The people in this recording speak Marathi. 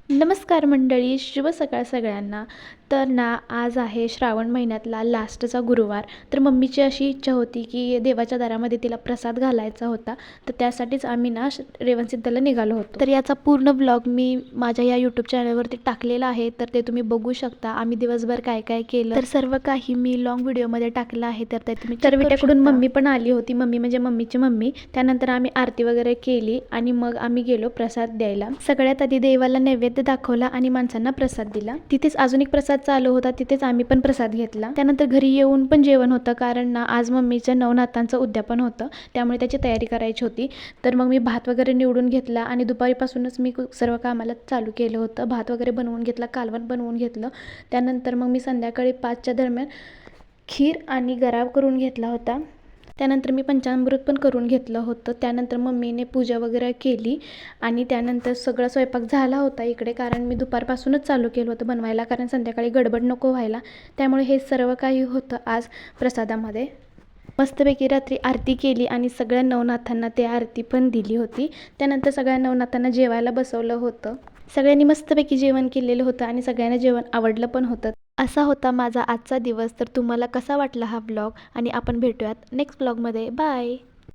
नमस्कार मंडळी, शुभ सकाळ सगळ्यांना. तर ना आज आहे श्रावण महिन्यातला लास्टचा गुरुवार. तर मम्मीची अशी इच्छा होती की देवाच्या दारामध्ये तिला प्रसाद घालायचा होता. तर त्यासाठीच आम्ही ना रेवणसिद्धीला निघालो होतो. तर याचा पूर्ण ब्लॉग मी माझ्या या यूट्यूब चॅनलवरती टाकलेला आहे, तर ते तुम्ही बघू शकता. आम्ही दिवसभर काय काय केलं तर सर्व काही मी लॉंग व्हिडिओमध्ये टाकलं आहे, तर ते तुम्ही तर विट्याकडून मम्मी पण आली होती. मम्मी म्हणजे मम्मीची मम्मी. त्यानंतर आम्ही आरती वगैरे केली आणि मग आम्ही गेलो प्रसाद द्यायला. सगळ्यात आधी देवाला नैवेद्य दाखवला आणि माणसांना प्रसाद दिला. तिथेच अजून एक प्रसाद चालू होता, तिथेच आम्ही पण प्रसाद घेतला. त्यानंतर घरी येऊन पण जेवण होतं, कारण ना आज मम्मीचं नवनाथांचं उद्यापन होतं, त्यामुळे त्याची तयारी करायची होती. तर मग मी भात वगैरे निवडून घेतला आणि दुपारीपासूनच मी सर्व कामाला चालू केलं होतं. भात वगैरे बनवून घेतला, कालवण बनवून घेतलं. त्यानंतर मग मी संध्याकाळी 5च्या दरम्यान खीर आणि गरा करून घेतला होता. त्यानंतर मी पंचामृत पण करून घेतलं होतं. त्यानंतर मम्मीने पूजा वगैरे केली आणि त्यानंतर सगळा स्वयंपाक झाला होता इकडे, कारण मी दुपारपासूनच चालू केलं होतं बनवायला, कारण संध्याकाळी गडबड नको व्हायला. त्यामुळे हे सर्व काही होतं आज प्रसादामध्ये. मस्तपैकी रात्री आरती केली आणि सगळ्या नवनाथांना ते आरती पण दिली होती. त्यानंतर सगळ्या नवनाथांना जेवायला बसवलं होतं. सगळ्यांनी मस्तपैकी जेवण केलेलं होतं आणि सगळ्यांना जेवण आवडलं पण होतं. असा होता माझा आजचा दिवस. तर तुम्हाला कसा वाटला हा ब्लॉग, आणि आपण भेटूयात नेक्स्ट ब्लॉगमध्ये. बाय.